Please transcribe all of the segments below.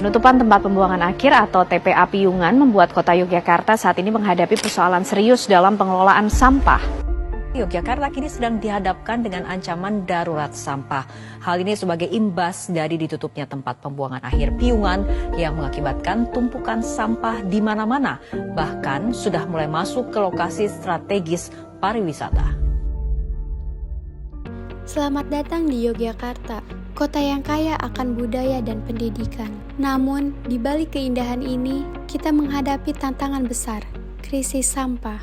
Penutupan tempat pembuangan akhir atau TPA Piungan membuat kota Yogyakarta saat ini menghadapi persoalan serius dalam pengelolaan sampah. Yogyakarta kini sedang dihadapkan dengan ancaman darurat sampah. Hal ini sebagai imbas dari ditutupnya tempat pembuangan akhir Piungan yang mengakibatkan tumpukan sampah di mana-mana, bahkan sudah mulai masuk ke lokasi strategis pariwisata. Selamat datang di Yogyakarta, kota yang kaya akan budaya dan pendidikan. Namun, di balik keindahan ini, kita menghadapi tantangan besar, krisis sampah.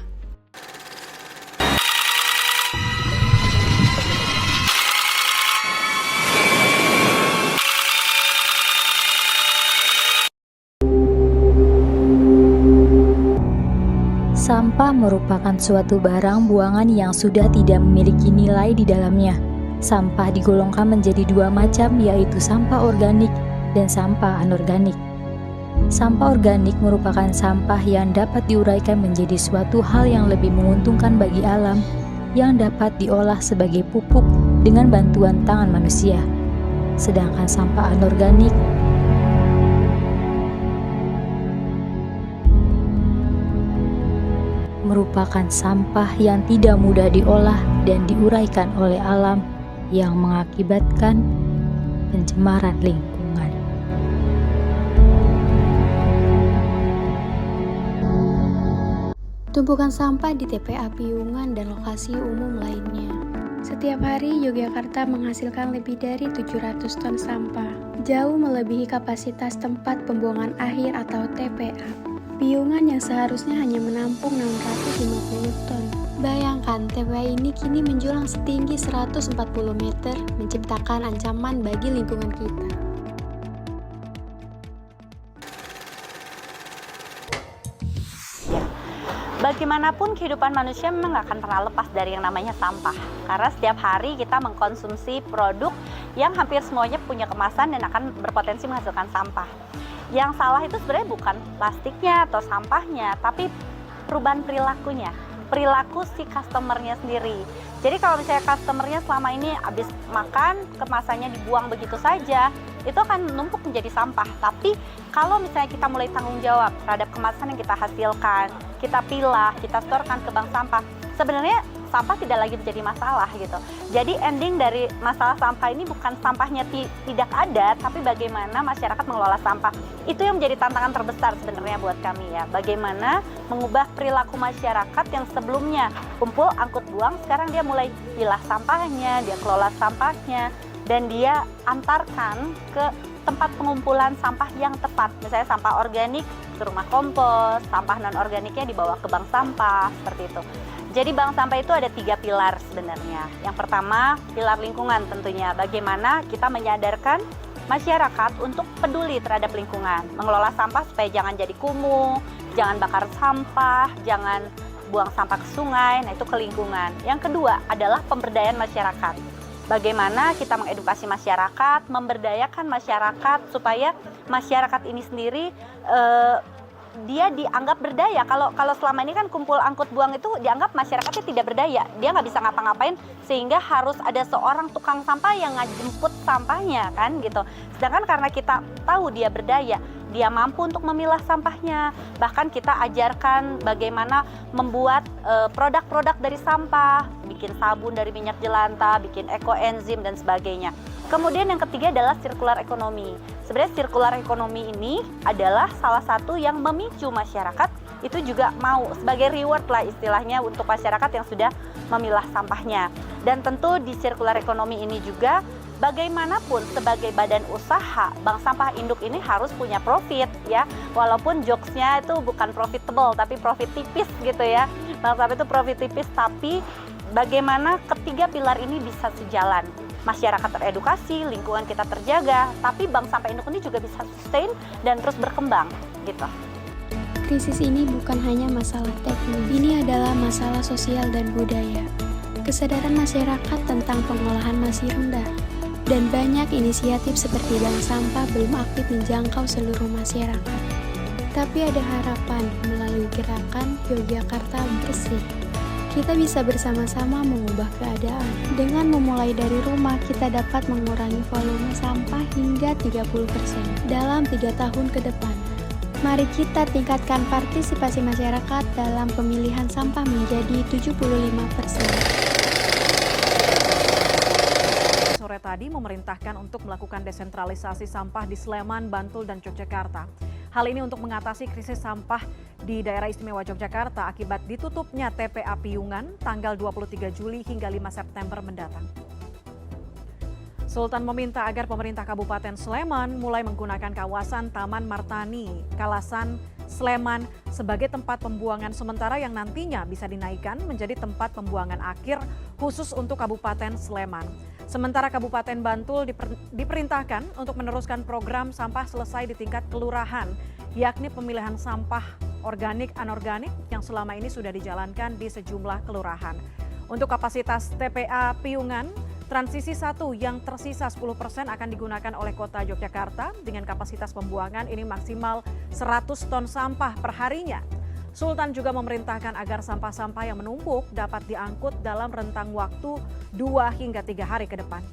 Sampah merupakan suatu barang buangan yang sudah tidak memiliki nilai di dalamnya. Sampah digolongkan menjadi dua macam, yaitu sampah organik dan sampah anorganik. Sampah organik merupakan sampah yang dapat diuraikan menjadi suatu hal yang lebih menguntungkan bagi alam, yang dapat diolah sebagai pupuk dengan bantuan tangan manusia. Sedangkan sampah anorganik merupakan sampah yang tidak mudah diolah dan diuraikan oleh alam, yang mengakibatkan pencemaran lingkungan. Tumpukan sampah di TPA Piungan dan lokasi umum lainnya. Setiap hari Yogyakarta menghasilkan lebih dari 700 ton sampah, jauh melebihi kapasitas tempat pembuangan akhir atau TPA. Piungan yang seharusnya hanya menampung 650 ton. Bayangkan, TPA ini kini menjulang setinggi 140 meter, menciptakan ancaman bagi lingkungan kita. Bagaimanapun kehidupan manusia memang nggak akan pernah lepas dari yang namanya sampah. Karena setiap hari kita mengkonsumsi produk yang hampir semuanya punya kemasan dan akan berpotensi menghasilkan sampah. Yang salah itu sebenarnya bukan plastiknya atau sampahnya, tapi perubahan perilakunya. Perilaku si customernya sendiri. Jadi kalau misalnya customernya selama ini habis makan, kemasannya dibuang begitu saja, itu akan numpuk menjadi sampah. Tapi kalau misalnya kita mulai tanggung jawab terhadap kemasan yang kita hasilkan, kita pilah, kita setorkan ke bank sampah, sebenarnya sampah tidak lagi menjadi masalah gitu. Jadi ending dari masalah sampah ini bukan sampahnya tidak ada, tapi bagaimana masyarakat mengelola sampah. Itu yang menjadi tantangan terbesar sebenarnya buat kami ya. Bagaimana mengubah perilaku masyarakat yang sebelumnya kumpul angkut buang, sekarang dia mulai pilah sampahnya, dia kelola sampahnya, dan dia antarkan ke tempat pengumpulan sampah yang tepat. Misalnya sampah organik ke rumah kompos, sampah non-organiknya dibawa ke bank sampah, seperti itu. Jadi bank sampah itu ada 3 pilar sebenarnya. Yang pertama, pilar lingkungan tentunya. Bagaimana kita menyadarkan masyarakat untuk peduli terhadap lingkungan. Mengelola sampah supaya jangan jadi kumuh, jangan bakar sampah, jangan buang sampah ke sungai, nah itu ke lingkungan. Yang kedua adalah pemberdayaan masyarakat. Bagaimana kita mengedukasi masyarakat, memberdayakan masyarakat supaya masyarakat ini sendiri dia dianggap berdaya. Kalau selama ini kan kumpul angkut buang itu dianggap masyarakatnya tidak berdaya, dia nggak bisa ngapa-ngapain, sehingga harus ada seorang tukang sampah yang ngajemput sampahnya kan gitu. Sedangkan karena kita tahu dia berdaya, dia mampu untuk memilah sampahnya, bahkan kita ajarkan bagaimana membuat produk-produk dari sampah, bikin sabun dari minyak jelantah, bikin ekoenzim dan sebagainya. Kemudian yang ketiga adalah sirkular ekonomi. Sebenarnya sirkular ekonomi ini adalah salah satu yang memicu masyarakat itu juga mau sebagai reward lah istilahnya untuk masyarakat yang sudah memilah sampahnya. Dan tentu di sirkular ekonomi ini juga bagaimanapun sebagai badan usaha, Bank Sampah Induk ini harus punya profit ya. Walaupun jokesnya itu bukan profitable tapi profit tipis gitu ya. Bank Sampah itu profit tipis, tapi bagaimana ketiga pilar ini bisa sejalan. Masyarakat teredukasi, lingkungan kita terjaga, tapi Bank Sampah Induk ini juga bisa sustain dan terus berkembang gitu. Krisis ini bukan hanya masalah teknis, ini adalah masalah sosial dan budaya. Kesadaran masyarakat tentang pengolahan masih rendah, dan banyak inisiatif seperti bank sampah belum aktif menjangkau seluruh masyarakat. Tapi ada harapan melalui gerakan Yogyakarta Bersih. kita bisa bersama-sama mengubah keadaan. Dengan memulai dari rumah, kita dapat mengurangi volume sampah hingga 30% dalam 3 tahun ke depan. Mari kita tingkatkan partisipasi masyarakat dalam pemilihan sampah menjadi 75%. Sore tadi memerintahkan untuk melakukan desentralisasi sampah di Sleman, Bantul, dan Yogyakarta. Hal ini untuk mengatasi krisis sampah di daerah istimewa Yogyakarta akibat ditutupnya TPA Piyungan tanggal 23 Juli hingga 5 September mendatang. Sultan meminta agar pemerintah Kabupaten Sleman mulai menggunakan kawasan Taman Martani, Kalasan, Sleman sebagai tempat pembuangan sementara yang nantinya bisa dinaikkan menjadi tempat pembuangan akhir khusus untuk Kabupaten Sleman. Sementara Kabupaten Bantul diperintahkan untuk meneruskan program sampah selesai di tingkat kelurahan, yakni pemilihan sampah organik anorganik yang selama ini sudah dijalankan di sejumlah kelurahan. Untuk kapasitas TPA Piyungan, transisi 1 yang tersisa 10% akan digunakan oleh Kota Yogyakarta dengan kapasitas pembuangan ini maksimal 100 ton sampah per harinya. Sultan juga memerintahkan agar sampah-sampah yang menumpuk dapat diangkut dalam rentang waktu 2 hingga 3 hari ke depan.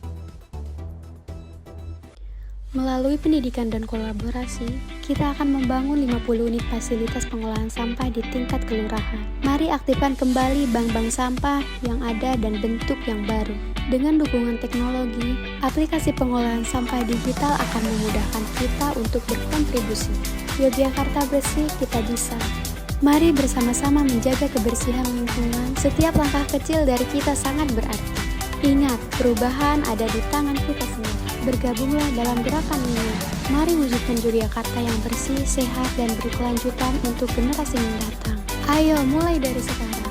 Melalui pendidikan dan kolaborasi, kita akan membangun 50 unit fasilitas pengolahan sampah di tingkat kelurahan. Mari aktifkan kembali bank-bank sampah yang ada dan bentuk yang baru. Dengan dukungan teknologi, aplikasi pengolahan sampah digital akan memudahkan kita untuk berkontribusi. Yogyakarta bersih, kita bisa. Mari bersama-sama menjaga kebersihan lingkungan. Setiap langkah kecil dari kita sangat berarti. Ingat, perubahan ada di tangan kita semua. Bergabunglah dalam gerakan ini. Mari wujudkan Yogyakarta yang bersih, sehat, dan berkelanjutan untuk generasi mendatang. Ayo mulai dari sekarang.